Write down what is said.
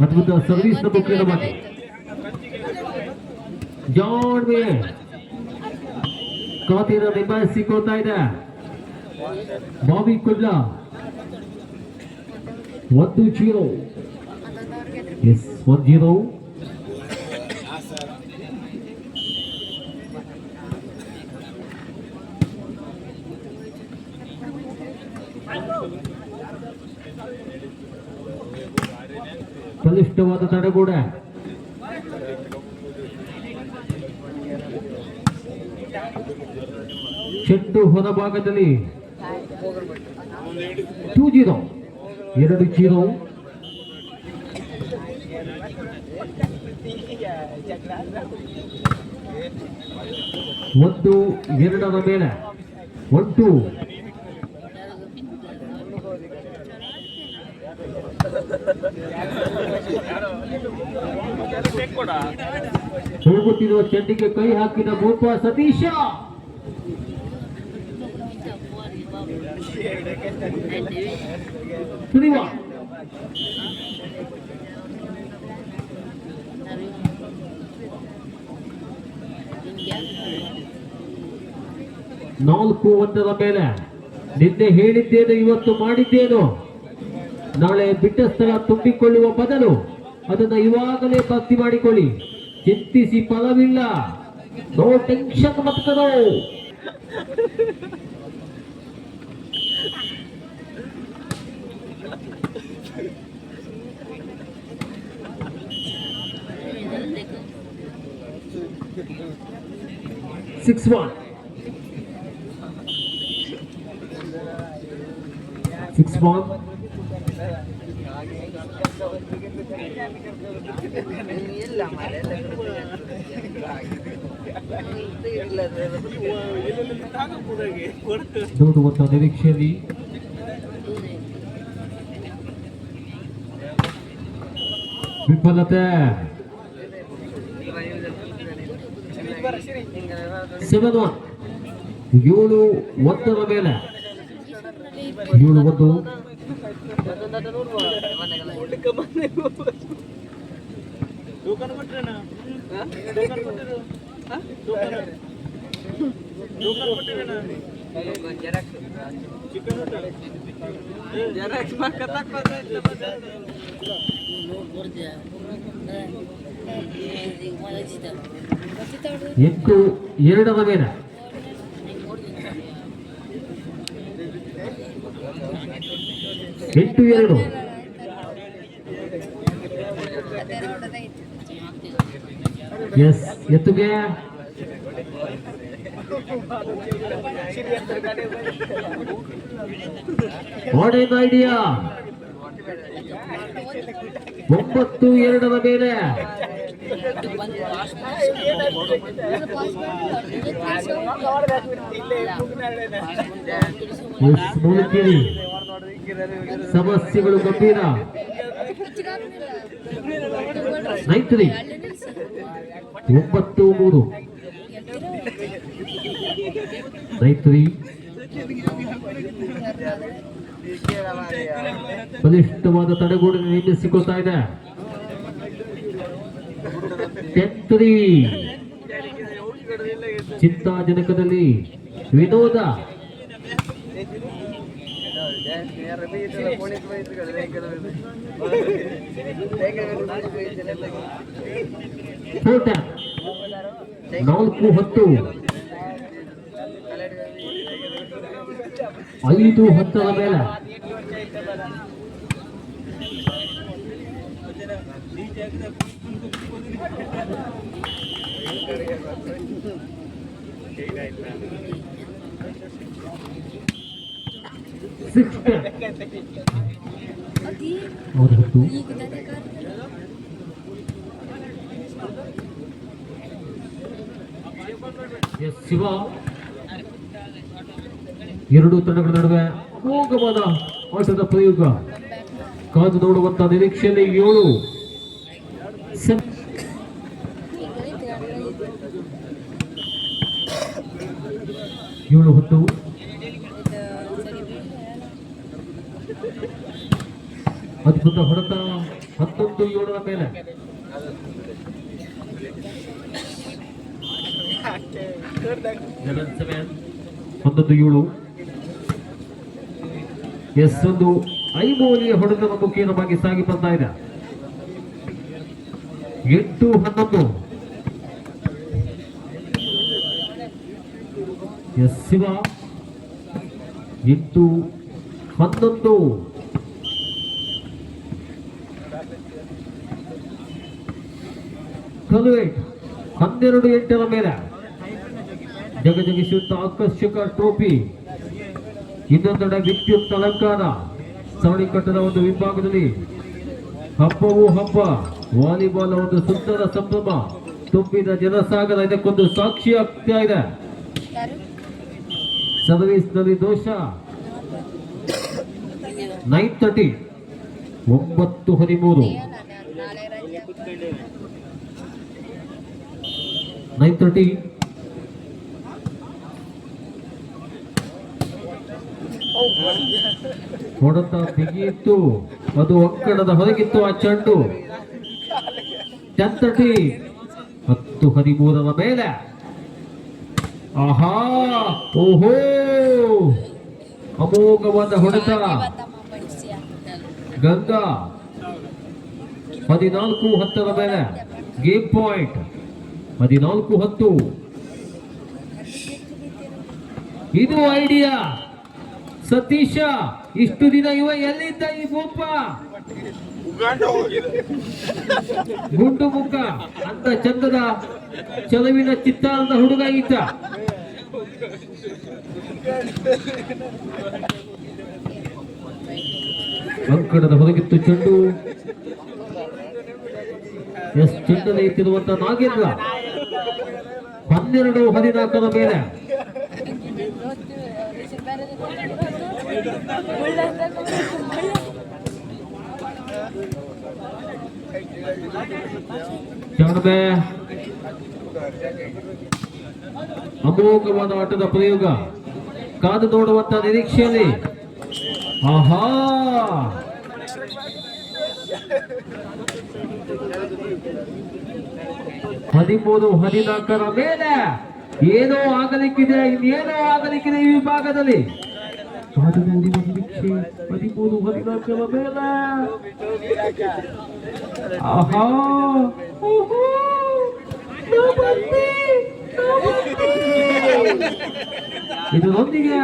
ಅದ್ಭುತ ಸರ್ವಿಸ್ ನ ಮುಖ್ಯದ ಮಾತು ಜಾನ್ ವೇ ಕಾತಿನ ನಿಭಾಯಿಸಿಕೊಳ್ತಾ ಇದೆ ಬಾಬಿ ಕುಡ್ಲ 1-0 ಎಸ್ 1-0 ಬಲಿಷ್ಠವಾದ ತಡೆಗೋಡೆ ಚೆಂಡು ಹೊರಭಾಗದಲ್ಲಿ 2-0 2-0 1-2 ಮೇಲೆ 1-2 ಹೋಗುತ್ತಿರುವ ಚೆಂಡಿಗೆ ಕೈ ಹಾಕಿದ ಭೂಪ ಸತೀಶ ಸುರಿವ 4-1 ಮೇಲೆ ನಿನ್ನೆ ಹೇಳಿದ್ದೇನು ಇವತ್ತು ಮಾಡಿದ್ದೇನು ನಾಳೆ ಬಿಟ್ಟ ಸ್ಥಳ ತುಂಬಿಕೊಳ್ಳುವ ಬದಲು ಅದನ್ನ ಇವಾಗಲೇ ಭರ್ತಿ ಮಾಡಿಕೊಳ್ಳಿ ಚಿಂತಿಸಿ ಫಲವಿಲ್ಲ ನೋ ಟೆನ್ಷನ್ ಮತ್ಕರೋ 6-1 ನೋಡುವಂತ ನಿರೀಕ್ಷೆಯಲ್ಲಿ ವಿಫಲತೆ 7-1 7-1 ಮೇಲೆ 7-1 8-2 ಮೇಲೆ 8-2 ಎಸ್ ಎತ್ತುಗೆ ವಾಟ್ ಇಸ್ ಐಡಿಯಾ 9-2 ಮೇಲೆ ನೋಡುತ್ತೀರಿ ಸಮಸ್ಯೆಗಳು ಗಂಭೀರ 9-3 9-3 9-3 ಬಲಿಷ್ಠವಾದ ತಡೆಗೋಡೆ ನಿರ್ಮಿಸಿಕೊಳ್ತಾ ಇದೆ 10-3 ಚಿಂತಾಜನಕದಲ್ಲಿ ವಿನೋದ ಫೋಟ 4-10 5-10 ಮೇಲೆ 6-10 ಶಿವ ಎರಡು ತಂಡಗಳ ನಡುವೆ ಅಮೋಘವಾದ ಆಟದ ಪ್ರಯೋಗ ಕಾದು ನೋಡುವಂತ ನಿರೀಕ್ಷೆಯಲ್ಲಿ 7-10 ಅದ್ಭುತ ಹೊಡೆತ 11-7 ಮೇಲೆ. ಒಂದು 7 ಎಸ್ ಒಂದು ಐಮೋಲಿಯ ಹೊಡೆತದ ಮುಖೇನವಾಗಿ ಸಾಗಿ ಬರ್ತಾ ಇದೆ. 8-11 ಎಸ್ ಶಿವ 8-11 ಕಲ್ವೇಟ್ 12-8 ಮೇಲೆ. ಜಗಜಗಿಸುತ್ತ ಆಕರ್ಷಕ ಟ್ರೋಫಿ, ಇನ್ನೊಂದೆಡೆ ವಿದ್ಯುತ್ ಅಲಂಕಾರ. ಸವಣಿಕಟ್ಟದ ಒಂದು ವಿಭಾಗದಲ್ಲಿ ಹಬ್ಬವೂ ಹಬ್ಬ, ವಾಲಿಬಾಲ್ ಒಂದು ಸುಂದರ ಸಂಭ್ರಮ, ತುಂಬಿದ ಜನಸಾಗರ ಇದಕ್ಕೊಂದು ಸಾಕ್ಷಿ ಆಗ್ತಾ ಇದೆ. ಸರ್ವಿಸ್ ನಲ್ಲಿ ದೋಷ. 9:30 9:13 9:30 ಹೊಡೆತ ಬಿಗಿಯಿತ್ತು, ಅದು ಅಂಕಣದ ಹೊರಗಿತ್ತು ಆ ಚೆಂಡು. 10:30 10-13 ಮೇಲೆ. ಆಹಾ, ಓಹೋ, ಅಮೋಘವಾದ ಹೊಡೆತ. ಗಂಗಾ 14-10 ಮೇಲೆ. Game point 14-10. ಇದು ಐಡಿಯಾ. ಸತೀಶ, ಇಷ್ಟು ದಿನ ಇವ ಎಲ್ಲಿದ್ದ ಈ ಗೋಪ? ಗುಂಡು ಮುಖ ಅಂತ ಚಂದದ ಚಲವಿನ ಚಿತ್ತಾರದ ಹುಡುಗ ಈತ. ಅಂಕಣದ ಹೊರಗಿತ್ತು ಚೆಂಡು. ಎಸ್ ಚೆಂಡಲ್ಲಿ ಇತ್ತಿರುವಂತ ನಾಗೇಂದ್ರ 12-14 ಮೇಲೆ. ಅಮೋಘವಾದ ಆಟದ ಪ್ರಯೋಗ, ಕಾದು ನೋಡುವಂತ ನಿರೀಕ್ಷೆಯಲ್ಲಿ. ಆಹಾ, ಹದಿಮೂರು 14 ಮೇಲೆ. ಏನೋ ಆಗಲಿಕ್ಕಿದೆ, ಇನ್ನೇನೋ ಆಗಲಿಕ್ಕಿದೆ ಈ ವಿಭಾಗದಲ್ಲಿ. ಕಾದಿನಲ್ಲಿ ಒಂದು ನಿರೀಕ್ಷೆ. 13-14 ಮೇಲೆ. ಆಹಾ, ಇದರೊಂದಿಗೆ